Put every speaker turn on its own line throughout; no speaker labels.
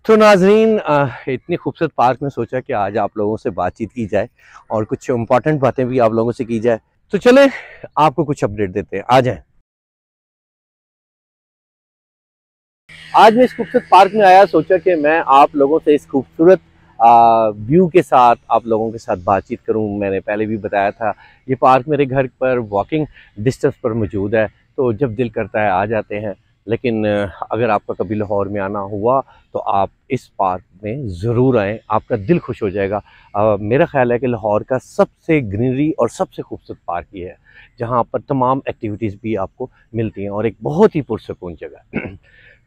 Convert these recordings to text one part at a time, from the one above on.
तो नाजरीन, इतनी खूबसूरत पार्क में सोचा कि आज आप लोगों से बातचीत की जाए और कुछ इम्पोर्टेंट बातें भी आप लोगों से की जाए। तो चले आपको कुछ अपडेट देते हैं, आ जाएं। आज मैं इस खूबसूरत पार्क में आया, सोचा कि मैं आप लोगों से इस खूबसूरत व्यू के साथ आप लोगों के साथ बातचीत करूं। मैंने पहले भी बताया था, ये पार्क मेरे घर पर वॉकिंग डिस्टेंस पर मौजूद है, तो जब दिल करता है आ जाते हैं। लेकिन अगर आपका कभी लाहौर में आना हुआ तो आप इस पार्क में ज़रूर आएँ, आपका दिल खुश हो जाएगा। मेरा ख़्याल है कि लाहौर का सबसे ग्रीनरी और सबसे खूबसूरत पार्क ये है, जहाँ पर तमाम एक्टिविटीज़ भी आपको मिलती हैं और एक बहुत ही पुरसकून जगह।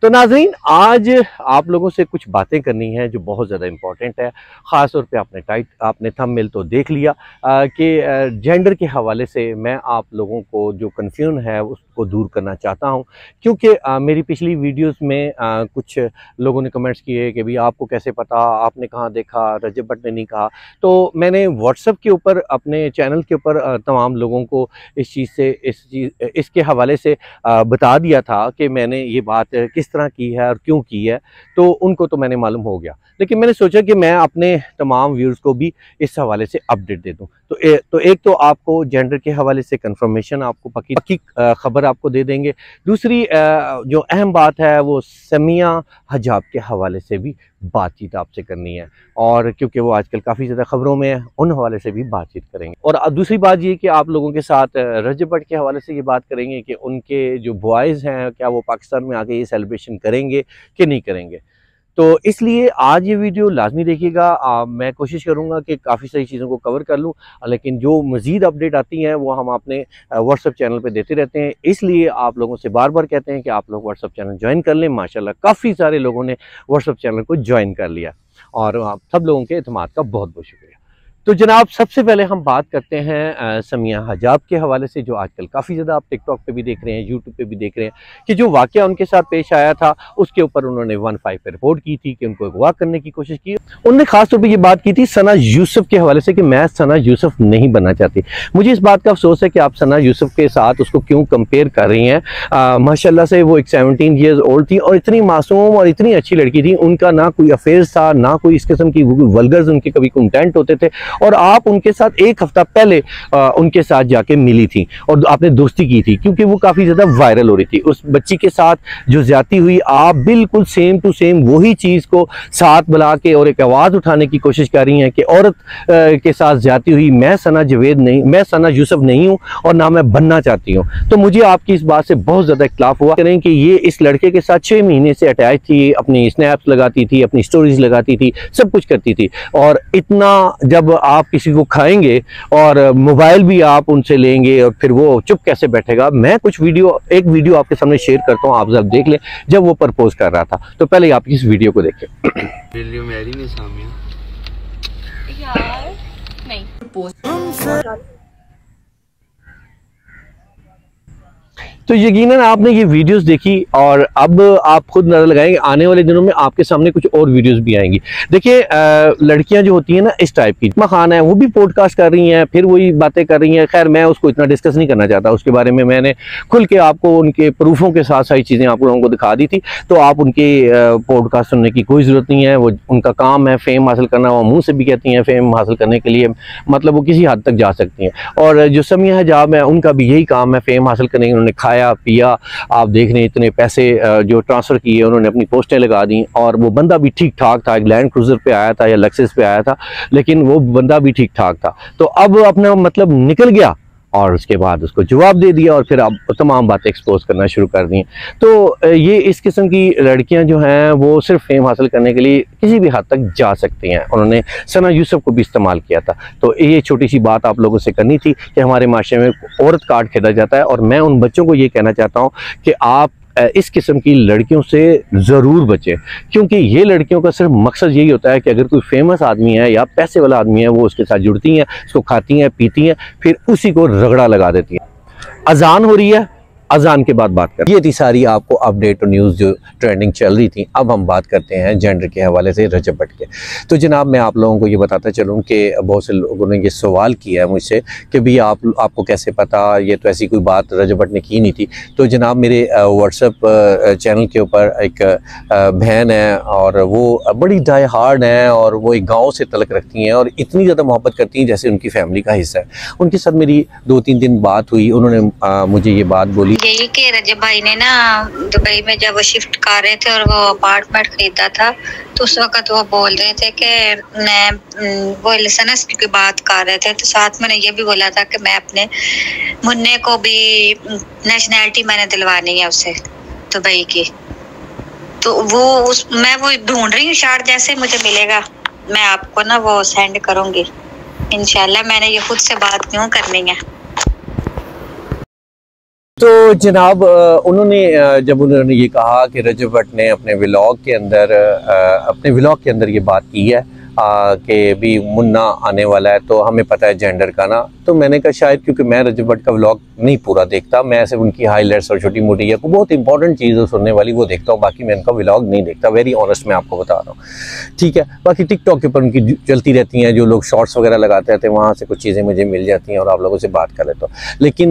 तो नाज़रीन, आज आप लोगों से कुछ बातें करनी है जो बहुत ज़्यादा इम्पॉर्टेंट है। ख़ास तौर पे आपने थंबनेल तो देख लिया कि जेंडर के हवाले से मैं आप लोगों को जो कन्फ्यूजन है उसको दूर करना चाहता हूं, क्योंकि मेरी पिछली वीडियोस में कुछ लोगों ने कमेंट्स किए कि भाई आपको कैसे पता, आपने कहाँ देखा, रजब भट्ट ने नहीं कहा। तो मैंने व्हाट्सएप के ऊपर अपने चैनल के ऊपर तमाम लोगों को इसके हवाले से बता दिया था कि मैंने ये बात किस तरह की है और क्यों की है, तो उनको तो मैंने मालूम हो गया। लेकिन मैंने सोचा कि मैं अपने तमाम व्यूअर्स को भी इस हवाले से अपडेट दे दूं। तो एक तो आपको जेंडर के हवाले से कंफर्मेशन, आपको पक्की खबर आपको दे देंगे। दूसरी जो अहम बात है वो समिया हिजाब के हवाले से भी बातचीत आपसे करनी है, और क्योंकि वो आजकल काफ़ी ज़्यादा खबरों में है, उन हवाले से भी बातचीत करेंगे। और दूसरी बात ये कि आप लोगों के साथ रजब भट्ट के हवाले से ये बात करेंगे कि उनके जो बॉयज़ हैं, क्या वो पाकिस्तान में आके ये सेलिब्रेशन करेंगे कि नहीं करेंगे। तो इसलिए आज ये वीडियो लाजमी देखिएगा। मैं कोशिश करूंगा कि काफ़ी सारी चीज़ों को कवर कर लूं, लेकिन जो मज़ीद अपडेट आती हैं वो हम अपने व्हाट्सएप चैनल पे देते रहते हैं। इसलिए आप लोगों से बार बार कहते हैं कि आप लोग व्हाट्सएप चैनल ज्वाइन कर लें। माशाल्लाह काफ़ी सारे लोगों ने व्हाट्सएप चैनल को ज्वाइन कर लिया, और आप सब लोगों के एतमाद का बहुत बहुत शुक्रिया। तो जनाब, सबसे पहले हम बात करते हैं समिया हिजाब के हवाले से, जो आजकल काफ़ी ज़्यादा आप टिकटॉक पे भी देख रहे हैं, यूट्यूब पे भी देख रहे हैं कि जो वाक़या उनके साथ पेश आया था उसके ऊपर उन्होंने 15 पे रिपोर्ट की थी कि उनको अगवा करने की कोशिश की। उन्होंने खास तौर पे ये बात की थी सना यूसुफ के हवाले से कि मैं सना यूसुफ नहीं बनना चाहती। मुझे इस बात का अफसोस है कि आप सना यूसुफ के साथ उसको क्यों कंपेयर कर रही हैं। माशाल्लाह से वो एक 17 ईयर्स ओल्ड थी और इतनी मासूम और इतनी अच्छी लड़की थी। उनका ना कोई अफेयर्स था, ना कोई इस किस्म की वल्गर्स उनके कभी कंटेंट होते थे, और आप उनके साथ एक हफ्ता पहले उनके साथ जाके मिली थी और आपने दोस्ती की थी, क्योंकि वो काफ़ी ज़्यादा वायरल हो रही थी। उस बच्ची के साथ जो ज्यादती हुई, आप बिल्कुल सेम टू सेम वही चीज़ को साथ बुला के और एक आवाज़ उठाने की कोशिश कर रही हैं कि औरत के साथ ज्यादती हुई। मैं सना यूसुफ नहीं हूँ और ना मैं बनना चाहती हूँ। तो मुझे आपकी इस बात से बहुत ज़्यादा इख्तलाफ हुआ करें कि ये इस लड़के के साथ 6 महीने से अटैच थी, अपनी स्नैप्स लगाती थी, अपनी स्टोरीज लगाती थी, सब कुछ करती थी। और इतना जब आप किसी को खाएंगे और मोबाइल भी आप उनसे लेंगे और फिर वो चुप कैसे बैठेगा। मैं एक वीडियो आपके सामने शेयर करता हूँ, आप जब देख लें, जब वो प्रपोज कर रहा था। तो पहले आप इस वीडियो को देखें।
यार नहीं
तो यकीनन आपने ये वीडियोस देखी और अब आप खुद नजर लगाएंगे, आने वाले दिनों में आपके सामने कुछ और वीडियोस भी आएंगी। देखिए, लड़कियां जो होती हैं ना इस टाइप की, खान है, वो भी पॉडकास्ट कर रही हैं, फिर वही बातें कर रही हैं। खैर, मैं उसको इतना डिस्कस नहीं करना चाहता, उसके बारे में मैंने खुल के आपको उनके प्रूफों के साथ सारी चीज़ें आप लोगों को दिखा दी थी। तो आप उनके पॉडकास्ट सुनने की कोई ज़रूरत नहीं है। वो उनका काम है फेम हासिल करना, वो मुँह से भी कहती हैं फेम हासिल करने के लिए मतलब वो किसी हद तक जा सकती हैं। और जो समिया हिजाब है उनका भी यही काम है, फेम हासिल करने की। उन्होंने खाया पिया, आप देख रहे हैं इतने पैसे जो ट्रांसफ़र किए, उन्होंने अपनी पोस्टें लगा दी। और वो बंदा भी ठीक ठाक था, एक लैंड क्रूज़र पे आया था या लेक्सस पे आया था, लेकिन वो बंदा भी ठीक ठाक था। तो अब अपना मतलब निकल गया और उसके बाद उसको जवाब दे दिया और फिर आप तमाम बातें एक्सपोज करना शुरू कर दी। तो ये इस किस्म की लड़कियां जो हैं वो सिर्फ फेम हासिल करने के लिए किसी भी हद तक जा सकती हैं। उन्होंने सना यूसुफ को भी इस्तेमाल किया था। तो ये छोटी सी बात आप लोगों से करनी थी कि हमारे माशरे में औरत कार्ड खेला जाता है, और मैं उन बच्चों को ये कहना चाहता हूँ कि आप इस किस्म की लड़कियों से ज़रूर बचें, क्योंकि ये लड़कियों का सिर्फ मकसद यही होता है कि अगर कोई फेमस आदमी है या पैसे वाला आदमी है वो उसके साथ जुड़ती हैं, उसको खाती हैं, पीती हैं, फिर उसी को रगड़ा लगा देती हैं। अजान हो रही है, अजान के बाद बात करते हैं। ये थी सारी आपको अपडेट और न्यूज़ जो ट्रेंडिंग चल रही थी। अब हम बात करते हैं जेंडर के हवाले से रजब भट्ट के। तो जनाब मैं आप लोगों को ये बताता चलूँ कि बहुत से लोगों ने ये सवाल किया है मुझसे कि भाई आपको कैसे पता, ये तो ऐसी कोई बात रजब भट्ट ने की नहीं थी। तो जनाब मेरे व्हाट्सएप चैनल के ऊपर एक बहन है और वो बड़ी डाई हार्ड हैं और वो एक गाँव से तलक रखती हैं और इतनी ज़्यादा मोहब्बत करती हैं जैसे उनकी फैमिली का हिस्सा है। उनके साथ मेरी 2-3 दिन बात हुई, उन्होंने मुझे ये बात बोली
यही कि रजब भाई ने ना दुबई में जब वो शिफ्ट कर रहे थे और वो अपार्टमेंट खरीदा था तो उस वक्त वो बोल रहे थे कि मैं वो लाइसेंस की बात कर रहे थे, तो साथ में ये भी बोला था कि मैं अपने मुन्ने को भी नेशनैलिटी मैंने दिलवानी है उसे दुबई की। तो मैं वो ढूंढ रही हूँ शार्ट, जैसे मुझे मिलेगा मैं आपको ना वो सेंड करूंगी इंशाल्लाह। मैंने ये खुद से बात क्यों करनी है।
तो जनाब जब उन्होंने ये कहा कि रजब भट्ट ने अपने व्लॉग के अंदर ये बात की है कि भी मुन्ना आने वाला है, तो हमें पता है जेंडर का ना, तो मैंने कहा शायद क्योंकि मैं रजब भट्ट का व्लॉग नहीं पूरा देखता, मैं सिर्फ उनकी हाईलाइट्स और छोटी मोटी या कोई बहुत इंपॉर्टेंट चीज़ है सुनने वाली वो देखता हूँ, बाकी मैं उनका व्लॉग नहीं देखता। वेरी ऑनेस्ट मैं आपको बता रहा हूँ, ठीक है। बाकी टिकटॉक के ऊपर उनकी चलती रहती हैं, जो लोग शॉर्ट्स वगैरह लगाते रहते हैं, वहाँ से कुछ चीज़ें मुझे मिल जाती हैं और आप लोगों से बात कर लेता हूँ। लेकिन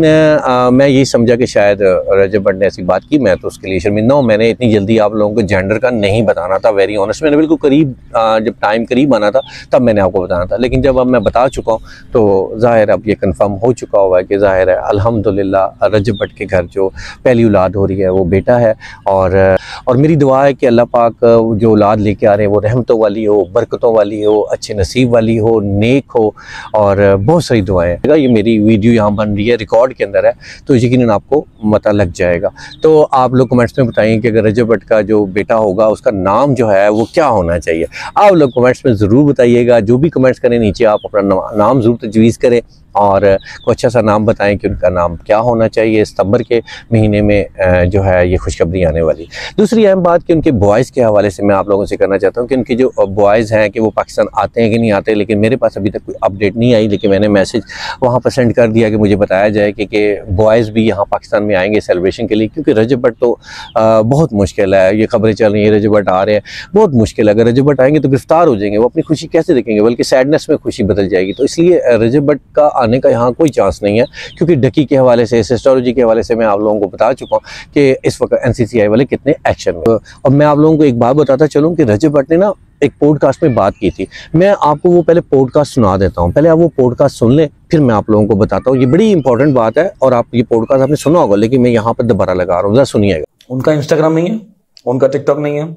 मैं यही समझा कि शायद रजब भट्ट ने ऐसी बात की, मैं तो उसके लिए शर्मिंदा हूँ। मैंने इतनी जल्दी आप लोगों को जेंडर का नहीं बताना था, वेरी ऑनेस्ट। मैंने बिल्कुल करीब जब टाइम करीब आना था तब मैंने आपको बताना था, लेकिन जब अब मैं बता चुका हूँ तो ज़ाहिर अब ये कंफर्म हो चुका हुआ है कि ज़ाहिर है अल्हम्दुलिल्लाह रजब भट्ट के घर जो पहली औलाद हो रही है वो बेटा है। और मेरी दुआ है कि अल्लाह पाक जो औलाद लेके आ रहे हैं वो रहमतों वाली हो, बरकतों वाली हो, अच्छे नसीब वाली हो, नेक हो, और बहुत सारी दुआएं। ये मेरी वीडियो यहाँ बन रही है, रिकॉर्ड के अंदर है, तो यकीनन आपको पता लग जाएगा। तो आप लोग कमेंट्स में बताइए कि अगर रजब भट्ट का जो बेटा होगा उसका नाम जो है वो क्या होना चाहिए। आप लोग कमेंट्स में ज़रूर बताइएगा। जो भी कमेंट्स करें नीचे आप अपना नाम ज़रूर तजवीज़ करें और कोई अच्छा सा नाम बताएं कि उनका नाम क्या होना चाहिए। सितंबर के महीने में जो है ये खुशखबरी आने वाली। दूसरी अहम बात कि उनके बॉयज़ के हवाले से मैं आप लोगों से करना चाहता हूँ कि उनके जो बॉयज़ हैं कि वो पाकिस्तान आते हैं कि नहीं आते, लेकिन मेरे पास अभी तक कोई अपडेट नहीं आई। लेकिन मैंने मैसेज वहाँ पर सेंड कर दिया कि मुझे बताया जाए कि बॉयज़ भी यहाँ पाकिस्तान में आएंगे सेलिब्रेशन के लिए, क्योंकि रजब भट्ट तो बहुत मुश्किल है, ये खबरें चल रही हैं रजब भट्ट आ रहे हैं, बहुत मुश्किल है। अगर रजब भट्ट आएंगे तो गिरफ्तार हो जाएंगे, वो अपनी खुशी कैसे देखेंगे, बल्कि सैडनेस में खुशी बदल जाएगी। तो इसलिए रजब भट्ट का आने का यहाँ कोई चांस नहीं है, क्योंकि डकी के हवाले से, सिस्टोलॉजी के हवाले से मैं आप लोगों को बता चुका हूँ कि इस वक्त NCCI वाले कितने एक्शन में। और मैं आप लोगों को एक बात बताता चलूँ कि रजब भट्ट ने ना एक पॉडकास्ट में बात की थी। मैं आपको वो पहले पॉडकास्ट सुना देता हूँ, पहले आप वो पॉडकास्ट सुन लें, फिर मैं आप लोगों को बताता हूँ। ये बड़ी इंपॉर्टेंट बात है और आप ये पॉडकास्ट आपने सुना होगा, लेकिन मैं यहाँ पर दोबारा लगा रहा हूँ, जरा सुनिएगा।
उनका इंस्टाग्राम नहीं है, उनका टिकटॉक नहीं है,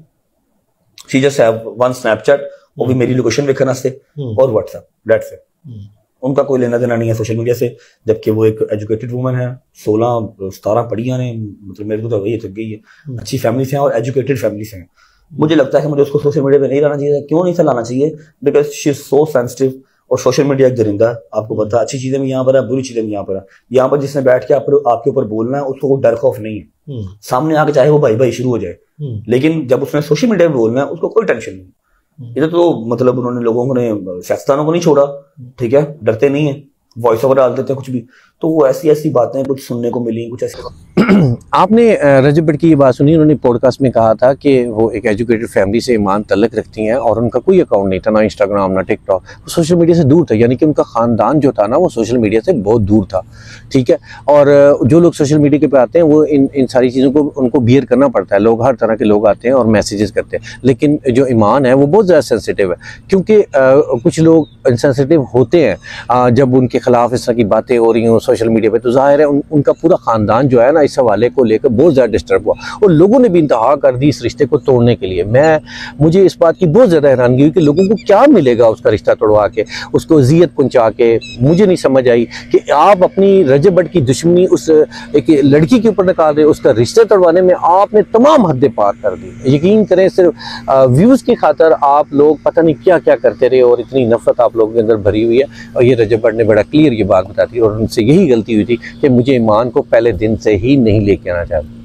she just have one Snapchat, वो भी मेरी लोकेशन देखने से, और व्हाट्सएप, दैट्स इट। उनका कोई लेना देना नहीं है सोशल मीडिया से, जबकि वो एक एजुकेटेड वुमन है, 16-17 पढ़ियां ने, मतलब मेरे को तो वही थक गई है, अच्छी फैमिली से हैं और एजुकेटेड फैमिली से हैं। मुझे लगता है कि मुझे उसको सोशल मीडिया पे नहीं लाना चाहिए। क्यों नहीं लाना चाहिए? Because she is so sensitive, और सोशल मीडिया एक दरिंदा है, आपको पता है। अच्छी चीजें भी यहाँ पर है, बुरी चीजें भी यहाँ पर है। यहाँ पर जिसने बैठ के आपके ऊपर बोलना है उसको कोई डर खौफ नहीं है, सामने आके चाहे वो भाई भाई शुरू हो जाए, लेकिन जब उसने सोशल मीडिया पे बोलना है उसको कोई टेंशन नहीं। इधर तो मतलब उन्होंने लोगों ने सियासतदानों को नहीं छोड़ा, ठीक है, डरते नहीं है, वॉइस ओवर डाल देते हैं कुछ भी, तो वो ऐसी बातें कुछ सुनने को मिली, कुछ ऐसी।
आपने रजब भट्ट की ये बात सुनी, उन्होंने पॉडकास्ट में कहा था कि वो एक एजुकेटेड फैमिली से ईमान तल्लक रखती हैं और उनका कोई अकाउंट नहीं था, ना इंस्टाग्राम ना टिकटॉक, वो सोशल मीडिया से दूर था, यानी कि उनका ख़ानदान जो था ना वो सोशल मीडिया से बहुत दूर था, ठीक है। और जो लोग सोशल मीडिया के पे आते हैं वो इन सारी चीज़ों को उनको बियर करना पड़ता है। लोग हर तरह के लोग आते हैं और मैसेजेस करते हैं, लेकिन जो ईमान है वो बहुत ज़्यादा सेंसिटिव है, क्योंकि कुछ लोग इनसेंसिटिव होते हैं जब उनके खिलाफ इस तरह की बातें हो रही हों सोशल मीडिया पे, तो जाहिर है उनका पूरा ख़ानदान जो है ना इस हवाले को लेकर बहुत ज़्यादा डिस्टर्ब हुआ और लोगों ने भी इंतहा कर दी इस रिश्ते को तोड़ने के लिए। मुझे इस बात की बहुत ज़्यादा हैरानगी हुई कि लोगों को क्या मिलेगा उसका रिश्ता तोड़वा के, उसको अजियत पहुँचा के। मुझे नहीं समझ आई कि आप अपनी रजब भट्ट की दुश्मनी उस एक लड़की के ऊपर निकाल रहे हो, उसका रिश्ता तोड़वाने में आपने तमाम हदें पार कर दी। यकीन करें सिर्फ व्यूज़ की खातर आप लोग पता नहीं क्या क्या करते रहे और इतनी नफरत आप लोगों के अंदर भरी हुई है। और ये रजब भट्ट ने बड़ा क्लियर ये बात बताती है और उनसे यही गलती हुई थी कि मुझे ईमान को पहले दिन से ही नहीं लेके आना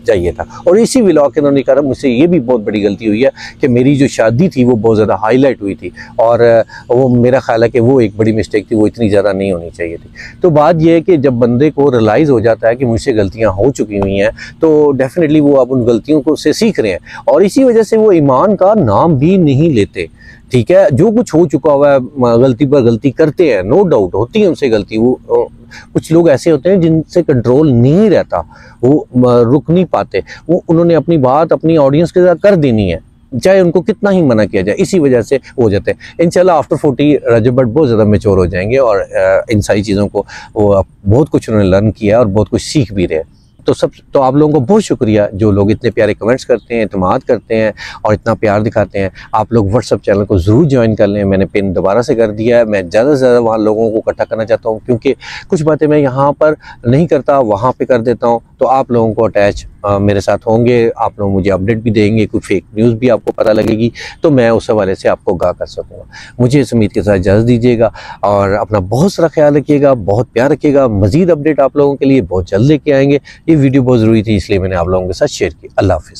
चाहिए था। और इसी व्लॉग के उन्होंने कहा मुझसे ये भी बहुत बड़ी गलती हुई है कि मेरी जो शादी थी वो बहुत ज़्यादा हाईलाइट हुई थी, और वो मेरा ख्याल है कि वो एक बड़ी मिस्टेक थी, वो इतनी ज़्यादा नहीं होनी चाहिए थी। तो बात यह है कि जब बंदे को रियलाइज़ हो जाता है कि मुझसे गलतियाँ हो चुकी हुई हैं तो डेफिनेटली वो अब उन गलतियों को से सीख रहे हैं, और इसी वजह से वो ईमान का नाम भी नहीं लेते। ठीक है, जो कुछ हो चुका हुआ है, गलती पर गलती करते हैं, नो डाउट होती है उनसे गलती। वो कुछ लोग ऐसे होते हैं जिनसे कंट्रोल नहीं रहता, वो रुक नहीं पाते, वो उन्होंने अपनी बात अपनी ऑडियंस के साथ कर देनी है, चाहे उनको कितना ही मना किया जाए, इसी वजह से हो जाते हैं। इंशाल्लाह आफ्टर 40 रजब भट्ट बहुत ज़्यादा मैच्योर हो जाएंगे और इन सारी चीज़ों को वो बहुत कुछ उन्होंने लर्न किया और बहुत कुछ सीख भी रहे। तो आप लोगों को बहुत शुक्रिया जो लोग इतने प्यारे कमेंट्स करते हैं, इत्मीनान करते हैं और इतना प्यार दिखाते हैं। आप लोग व्हाट्सअप चैनल को ज़रूर ज्वाइन कर लें, मैंने पिन दोबारा से कर दिया है। मैं ज़्यादा से ज़्यादा वहाँ लोगों को इकट्ठा करना चाहता हूँ, क्योंकि कुछ बातें मैं यहाँ पर नहीं करता, वहाँ पे कर देता हूँ, तो आप लोगों को अटैच मेरे साथ होंगे, आप लोग मुझे अपडेट भी देंगे, कोई फेक न्यूज़ भी आपको पता लगेगी तो मैं उस हवाले से आपको आगाह कर सकूँगा। मुझे इस उम्मीद के साथ इजाज़त दीजिएगा और अपना बहुत सारा ख्याल रखिएगा, बहुत प्यार रखिएगा। मज़ीद अपडेट आप लोगों के लिए बहुत जल्द लेके आएंगे। ये वीडियो बहुत ज़रूरी थी, इसलिए मैंने आप लोगों के साथ शेयर की। अल्लाह हाफ़िज़।